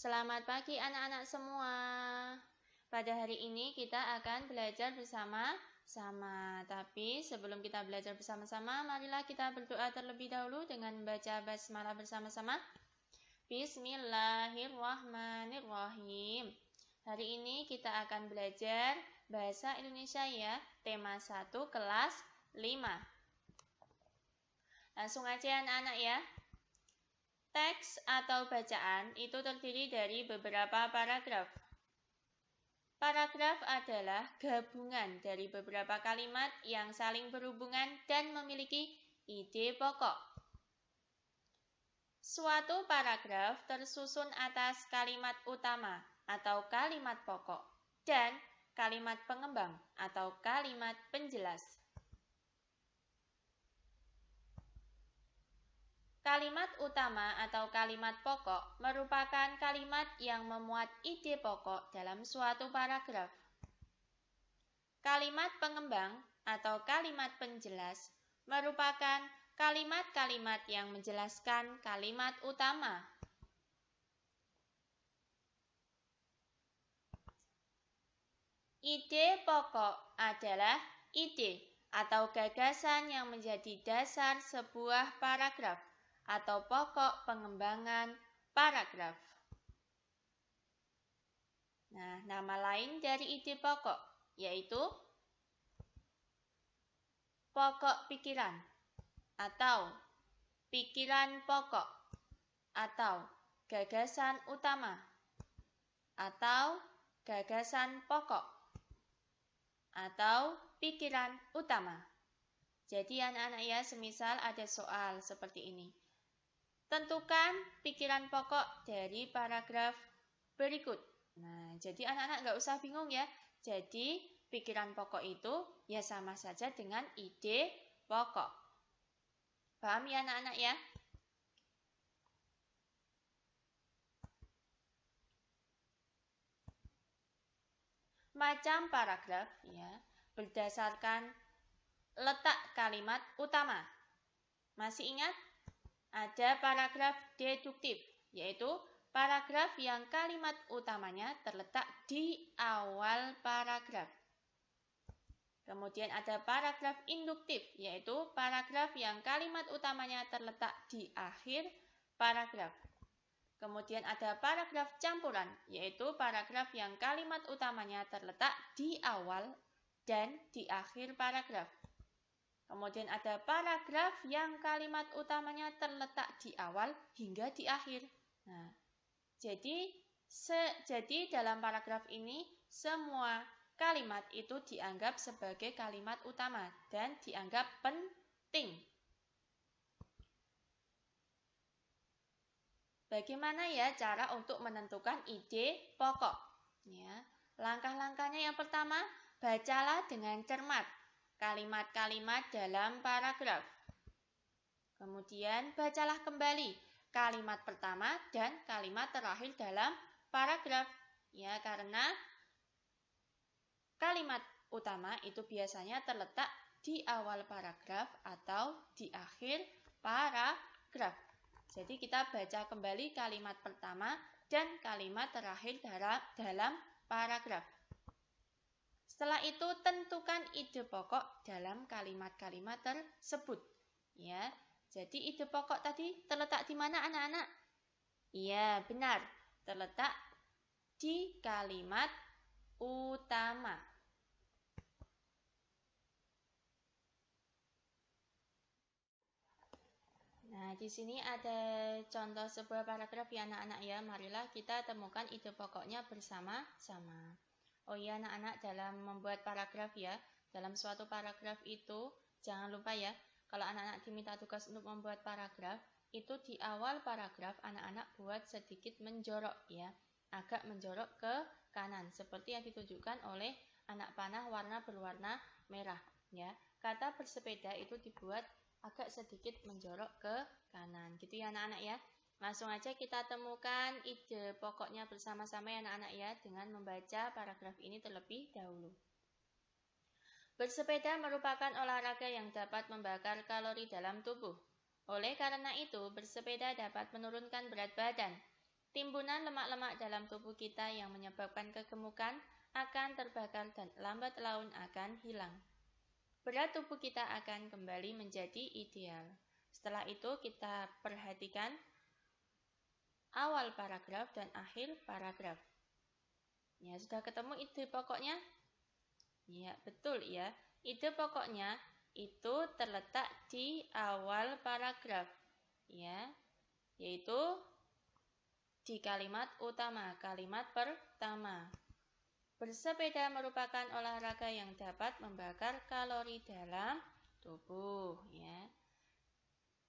Selamat pagi anak-anak semua. Pada hari ini kita akan belajar bersama-sama. Tapi sebelum kita belajar bersama-sama, marilah kita berdoa terlebih dahulu dengan membaca basmalah bersama-sama. Bismillahirrahmanirrahim. Hari ini kita akan belajar bahasa Indonesia ya, tema 1 kelas 5. Langsung aja anak-anak ya. Teks atau bacaan itu terdiri dari beberapa paragraf. Paragraf adalah gabungan dari beberapa kalimat yang saling berhubungan dan memiliki ide pokok. Suatu paragraf tersusun atas kalimat utama atau kalimat pokok dan kalimat pengembang atau kalimat penjelas. Kalimat utama atau kalimat pokok merupakan kalimat yang memuat ide pokok dalam suatu paragraf. Kalimat pengembang atau kalimat penjelas merupakan kalimat-kalimat yang menjelaskan kalimat utama. Ide pokok adalah ide atau gagasan yang menjadi dasar sebuah paragraf atau pokok pengembangan paragraf. Nah, nama lain dari ide pokok yaitu pokok pikiran atau pikiran pokok atau gagasan utama atau gagasan pokok atau pikiran utama. Jadi anak-anak ya, semisal ada soal seperti ini. Tentukan pikiran pokok dari paragraf berikut. Nah, jadi anak-anak nggak usah bingung ya. Jadi, pikiran pokok itu ya sama saja dengan ide pokok. Paham ya anak-anak ya? Macam paragraf ya, berdasarkan letak kalimat utama. Masih ingat? Ada paragraf deduktif, yaitu paragraf yang kalimat utamanya terletak di awal paragraf. Kemudian ada paragraf induktif, yaitu paragraf yang kalimat utamanya terletak di akhir paragraf. Kemudian ada paragraf campuran, yaitu paragraf yang kalimat utamanya terletak di awal dan di akhir paragraf. Kemudian ada paragraf yang kalimat utamanya terletak di awal hingga di akhir. Nah, jadi dalam paragraf ini semua kalimat itu dianggap sebagai kalimat utama dan dianggap penting. Bagaimana ya cara untuk menentukan ide pokok? Ya, langkah-langkahnya yang pertama, bacalah dengan cermat kalimat-kalimat dalam paragraf. Kemudian bacalah kembali kalimat pertama dan kalimat terakhir dalam paragraf. Ya, karena kalimat utama itu biasanya terletak di awal paragraf atau di akhir paragraf. Jadi kita baca kembali kalimat pertama dan kalimat terakhir dalam paragraf. Setelah itu tentukan ide pokok dalam kalimat-kalimat tersebut. Ya, jadi ide pokok tadi terletak di mana anak-anak? Iya, benar. Terletak di kalimat utama. Nah, di sini ada contoh sebuah paragraf ya anak-anak ya. Marilah kita temukan ide pokoknya bersama-sama. Oh iya anak-anak, dalam membuat paragraf ya, dalam suatu paragraf itu jangan lupa ya, kalau anak-anak diminta tugas untuk membuat paragraf, itu di awal paragraf anak-anak buat sedikit menjorok ya, agak menjorok ke kanan, seperti yang ditunjukkan oleh anak panah warna berwarna merah ya. Kata bersepeda itu dibuat agak sedikit menjorok ke kanan, gitu ya anak-anak ya. Langsung aja kita temukan ide pokoknya bersama-sama ya anak-anak ya, dengan membaca paragraf ini terlebih dahulu. Bersepeda merupakan olahraga yang dapat membakar kalori dalam tubuh. Oleh karena itu, bersepeda dapat menurunkan berat badan. timbunan lemak-lemak dalam tubuh kita yang menyebabkan kegemukan akan terbakar dan lambat laun akan hilang. Berat tubuh kita akan kembali menjadi ideal. Setelah itu kita perhatikan awal paragraf dan akhir paragraf. Ya, sudah ketemu ide pokoknya? Ya, betul ya. Ide pokoknya itu terletak di awal paragraf. Ya, yaitu di kalimat utama, kalimat pertama. Bersepeda merupakan olahraga yang dapat membakar kalori dalam tubuh. Ya.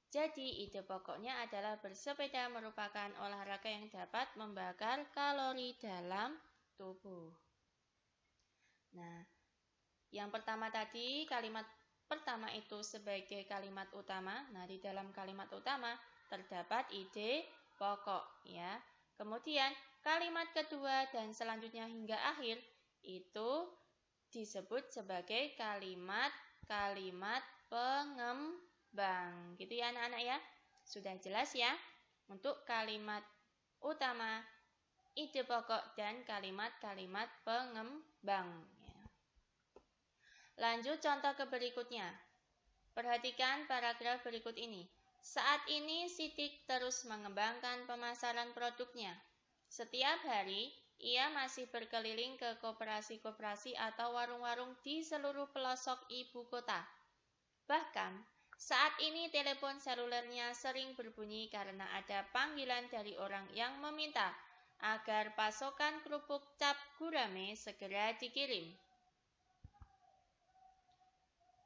Jadi, ide pokoknya adalah bersepeda merupakan olahraga yang dapat membakar kalori dalam tubuh. Nah, yang pertama tadi, kalimat pertama itu sebagai kalimat utama. Nah, di dalam kalimat utama terdapat ide pokok, ya. Kemudian, kalimat kedua dan selanjutnya hingga akhir itu disebut sebagai kalimat-kalimat pengembang. Gitu ya anak-anak ya. Sudah jelas ya untuk kalimat utama, ide pokok, dan kalimat-kalimat pengembang. Lanjut contoh ke berikutnya. Perhatikan paragraf berikut ini. Saat ini Sidik terus mengembangkan pemasaran produknya. Setiap hari, ia masih berkeliling ke koperasi-koperasi atau warung-warung di seluruh pelosok ibu kota. Bahkan, saat ini telepon selulernya sering berbunyi karena ada panggilan dari orang yang meminta agar pasokan kerupuk cap gurame segera dikirim.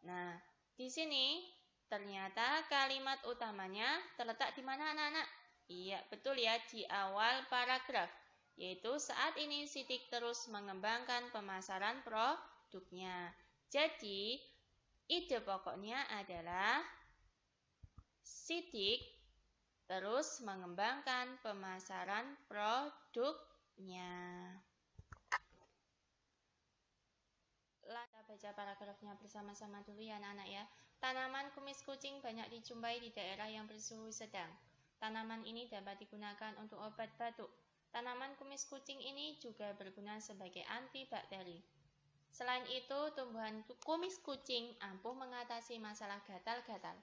Nah, di sini ternyata kalimat utamanya terletak di mana anak-anak? Iya, betul ya, di awal paragraf. Yaitu saat ini Sidik terus mengembangkan pemasaran produknya. Jadi, ide pokoknya adalah Sidik terus mengembangkan pemasaran produknya. Kita baca paragrafnya bersama-sama dulu ya anak-anak ya. Tanaman kumis kucing banyak dijumpai di daerah yang bersuhu sedang. Tanaman ini dapat digunakan untuk obat batuk. Tanaman kumis kucing ini juga berguna sebagai antibakteri. Selain itu, tumbuhan kumis kucing ampuh mengatasi masalah gatal-gatal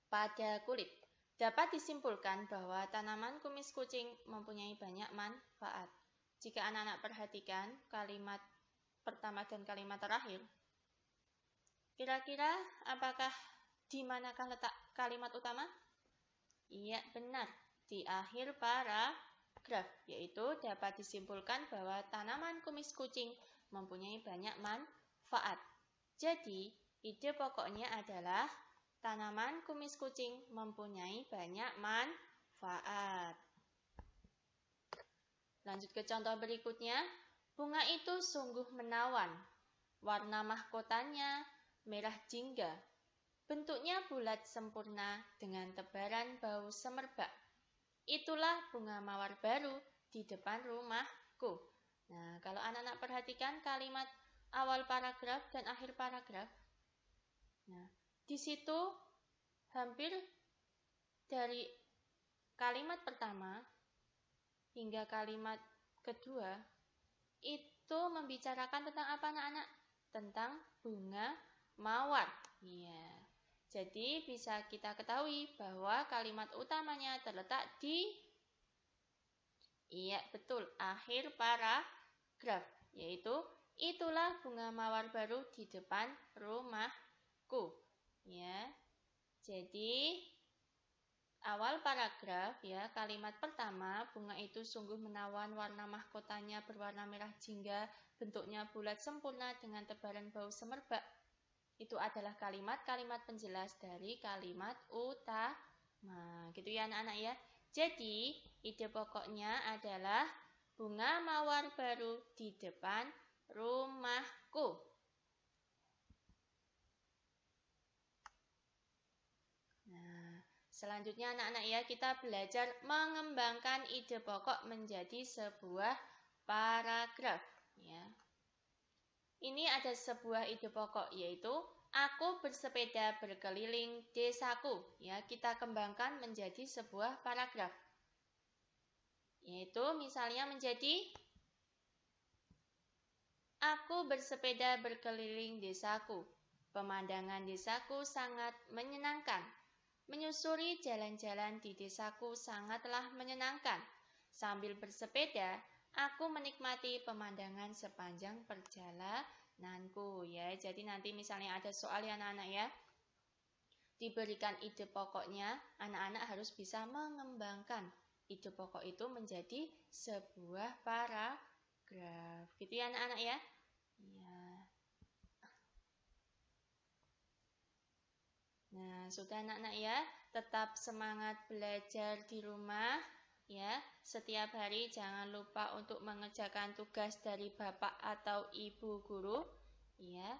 pada kulit. Dapat disimpulkan bahwa tanaman kumis kucing mempunyai banyak manfaat. Jika anak-anak perhatikan kalimat pertama dan kalimat terakhir, kira-kira apakah di manakah letak kalimat utama? Iya, benar, di akhir paragraf, yaitu dapat disimpulkan bahwa tanaman kumis kucing mempunyai banyak manfaat. Jadi, ide pokoknya adalah tanaman kumis kucing mempunyai banyak manfaat. Lanjut ke contoh berikutnya. Bunga itu sungguh menawan. Warna mahkotanya merah jingga. Bentuknya bulat sempurna dengan tebaran bau semerbak. Itulah bunga mawar baru di depan rumahku. Nah, kalau anak-anak perhatikan kalimat awal paragraf dan akhir paragraf. Nah, di situ hampir dari kalimat pertama hingga kalimat kedua itu membicarakan tentang apa anak-anak? Tentang bunga mawar. Iya. Jadi bisa kita ketahui bahwa kalimat utamanya terletak di betul, akhir paragraf, yaitu itulah bunga mawar baru di depan rumahku. Ya. Jadi awal paragraf ya, kalimat pertama, bunga itu sungguh menawan, warna mahkotanya berwarna merah jingga, bentuknya bulat sempurna dengan tebaran bau semerbak. Itu adalah kalimat-kalimat penjelas dari kalimat utama. Gitu ya anak-anak ya. Jadi, ide pokoknya adalah bunga mawar baru di depan rumahku. Selanjutnya anak-anak ya, kita belajar mengembangkan ide pokok menjadi sebuah paragraf. Ya. Ini ada sebuah ide pokok, yaitu aku bersepeda berkeliling desaku. Ya, kita kembangkan menjadi sebuah paragraf. Yaitu misalnya menjadi aku bersepeda berkeliling desaku. Pemandangan desaku sangat menyenangkan. Menyusuri jalan-jalan di desaku sangatlah menyenangkan. Sambil bersepeda, aku menikmati pemandangan sepanjang perjalananku ya. Jadi nanti misalnya ada soal ya anak-anak ya. Diberikan ide pokoknya, anak-anak harus bisa mengembangkan ide pokok itu menjadi sebuah paragraf. Gitu ya anak-anak ya. Ya. Nah, sudah anak-anak ya, tetap semangat belajar di rumah ya. Setiap hari jangan lupa untuk mengerjakan tugas dari Bapak atau Ibu guru ya.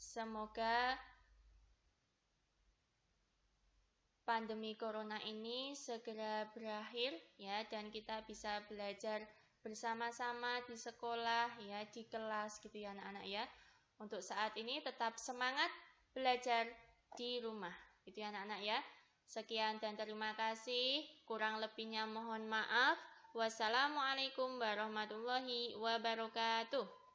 Semoga pandemi corona ini segera berakhir ya dan kita bisa belajar bersama-sama di sekolah ya, di kelas gitu ya anak-anak ya. Untuk saat ini tetap semangat belajar di rumah. Gitu ya anak-anak ya. Sekian dan terima kasih. Kurang lebihnya mohon maaf. Wassalamualaikum warahmatullahi wabarakatuh.